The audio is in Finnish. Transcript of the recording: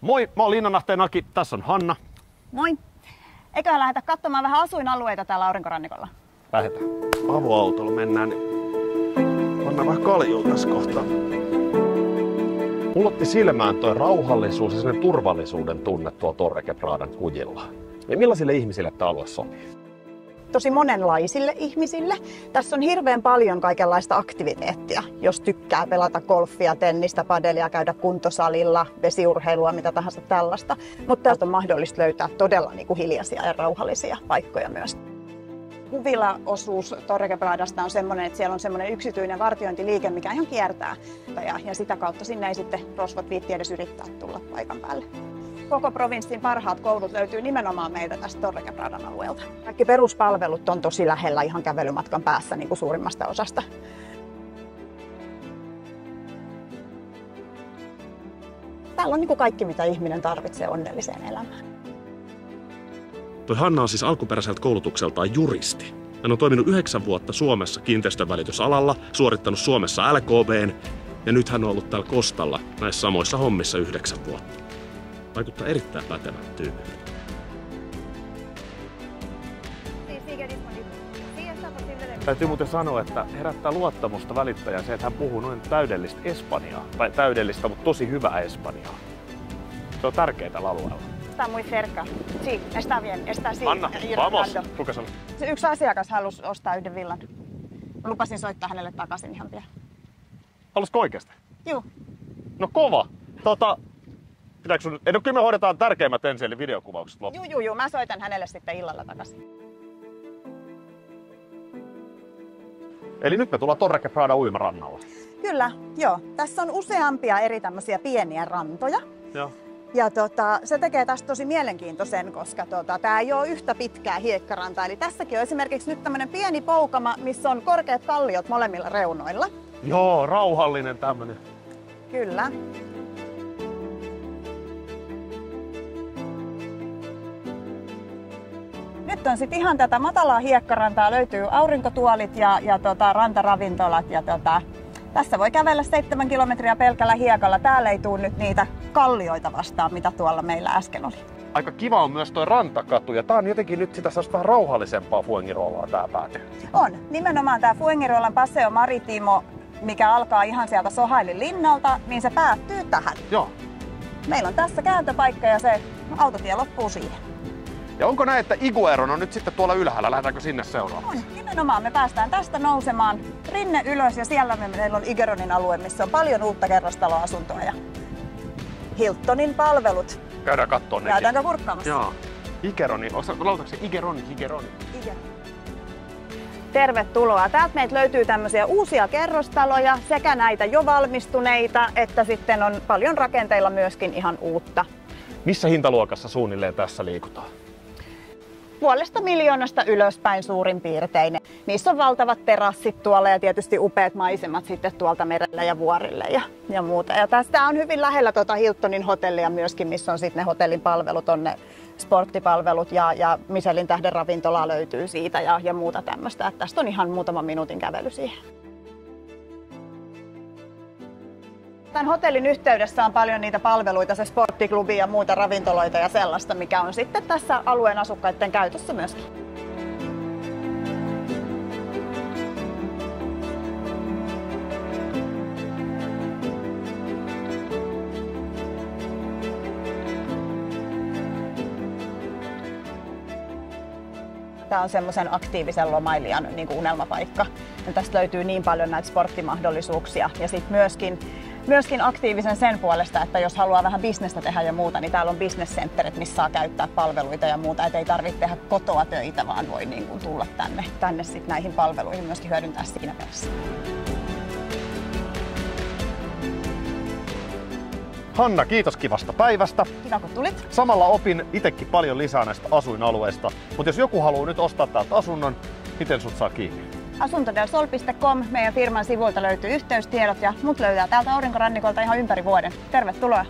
Moi, mä oon Linnanahteen Aki, tässä on Hanna. Moi. Eiköhän lähdetä katsomaan vähän asuinalueita täällä aurinkorannikolla? Lähdetään. Avoautolla mennään, niin pannaan vähän kaljua tässä kohtaa. Mulla otti silmään toi rauhallisuus ja sellainen turvallisuuden tunne tuolla Torre Quebradan kujilla. Ja millaisille ihmisille tää alue sopii? Tosi monenlaisille ihmisille. Tässä on hirveän paljon kaikenlaista aktiviteettia, jos tykkää pelata golfia, tennistä, padelia, käydä kuntosalilla, vesiurheilua, mitä tahansa tällaista. Mutta täältä on mahdollista löytää todella hiljaisia ja rauhallisia paikkoja myös. Huvila-osuus Torre Quebradasta on semmoinen, että siellä on semmoinen yksityinen vartiointiliike, mikä ihan kiertää. Ja sitä kautta sinne ei sitten rosvot viitti edes yrittää tulla paikan päälle. Koko provinssin parhaat koulut löytyy nimenomaan meiltä tästä Torre Quebradan alueelta. Kaikki peruspalvelut on tosi lähellä ihan kävelymatkan päässä niin kuin suurimmasta osasta. Täällä on niin kuin kaikki, mitä ihminen tarvitsee onnelliseen elämään. Toi Hanna on siis alkuperäiseltä koulutukseltaan juristi. Hän on toiminut 9 vuotta Suomessa kiinteistönvälitysalalla, suorittanut Suomessa LKB:n ja nyt hän on ollut täällä Kostalla näissä samoissa hommissa 9 vuotta. Vaikuttaa erittäin pätevältä tyypiltä. Täytyy muuten sanoa, että herättää luottamusta välittäjään se, että hän puhuu noin täydellistä espanjaa. Tai täydellistä, mutta tosi hyvää espanjaa. Se on tärkeää tällä alueella. Está muy cerca. Sí, está bien. Está sí. Anna, vamos. Kuka sanoo? Se yksi asiakas halusi ostaa yhden villan. Lupasin soittaa hänelle takaisin ihan pian. Haluaisiko oikeasti? Juu. No kova. Pitääkö sun... No kyllä me hoidetaan tärkeimmät ensin, eli videokuvaukset loppuun. Juu. Mä soitan hänelle sitten illalla takaisin. Eli nyt me tullaan Torre Quebradan uimarannalla. Kyllä, joo. Tässä on useampia eri tämmöisiä pieniä rantoja. Joo. Ja se tekee tästä tosi mielenkiintoisen, koska tää ei ole yhtä pitkää hiekkarantaa. Eli tässäkin on esimerkiksi nyt tämmönen pieni poukama, missä on korkeat kalliot molemmilla reunoilla. Joo, rauhallinen tämmönen. Kyllä. Nyt on sitten ihan tätä matalaa hiekkarantaa, löytyy aurinkotuolit ja rantaravintolat. Ja tässä voi kävellä 7 kilometriä pelkällä hiekalla. Täällä ei tule nyt niitä kallioita vastaan, mitä tuolla meillä äsken oli. Aika kiva on myös toi rantakatu ja tää on jotenkin nyt sitä vähän rauhallisempaa Fuengirolaa tää pääty. On. Nimenomaan tää Fuengirolan Paseo Maritimo, mikä alkaa ihan sieltä Sohailin linnalta, niin se päättyy tähän. Joo. Meillä on tässä kääntöpaikka ja se autotie loppuu siihen. Ja onko näin, että Igueron on nyt sitten tuolla ylhäällä? Lähdetäänkö sinne seuraavaksi? On. Nimenomaan me päästään tästä nousemaan rinne ylös ja siellä meillä on Igueronin alue, missä on paljon uutta kerrostaloasuntoa ja Hiltonin palvelut. Käydään kattoo nekin. Käydäänkö kurkkaamassa? Joo. Igueroni. Lautaanko se Igueroni? Tervetuloa. Täältä meiltä löytyy tämmöisiä uusia kerrostaloja, sekä näitä jo valmistuneita, että sitten on paljon rakenteilla myöskin ihan uutta. Missä hintaluokassa suunnilleen tässä liikutaan? 500 miljoonasta ylöspäin suurin piirtein. Niissä on valtavat terassit tuolla ja tietysti upeat maisemat sitten tuolta merelle ja vuorille ja muuta. Ja tästä on hyvin lähellä Hiltonin hotellia myöskin, missä on sitten ne hotellin palvelut, on ne sporttipalvelut ja Michelin tähden ravintola löytyy siitä ja muuta tämmöistä. Tästä on ihan muutaman minuutin kävely siihen. Tämän hotellin yhteydessä on paljon niitä palveluita, se sporttiklubi ja muuta ravintoloita ja sellaista, mikä on sitten tässä alueen asukkaiden käytössä myöskin. Tämä on semmoisen aktiivisen lomailijan unelmapaikka. Ja tästä löytyy niin paljon näitä sporttimahdollisuuksia ja sitten myöskin aktiivisen sen puolesta, että jos haluaa vähän bisnestä tehdä ja muuta, niin täällä on business-centerit, missä saa käyttää palveluita ja muuta. Et ei tarvitse tehdä kotoa töitä, vaan voi tulla tänne sit näihin palveluihin myöskin hyödyntää siinä mielessä. Hanna, kiitos kivasta päivästä. Kiva, kun tulit. Samalla opin itsekin paljon lisää näistä asuinalueista. Mutta jos joku haluaa nyt ostaa täältä asunnon, miten sut saa kiinni? Asuntodelsol.com, meidän firman sivuilta löytyy yhteystiedot ja mut löytää täältä aurinkorannikolta ihan ympäri vuoden. Tervetuloa!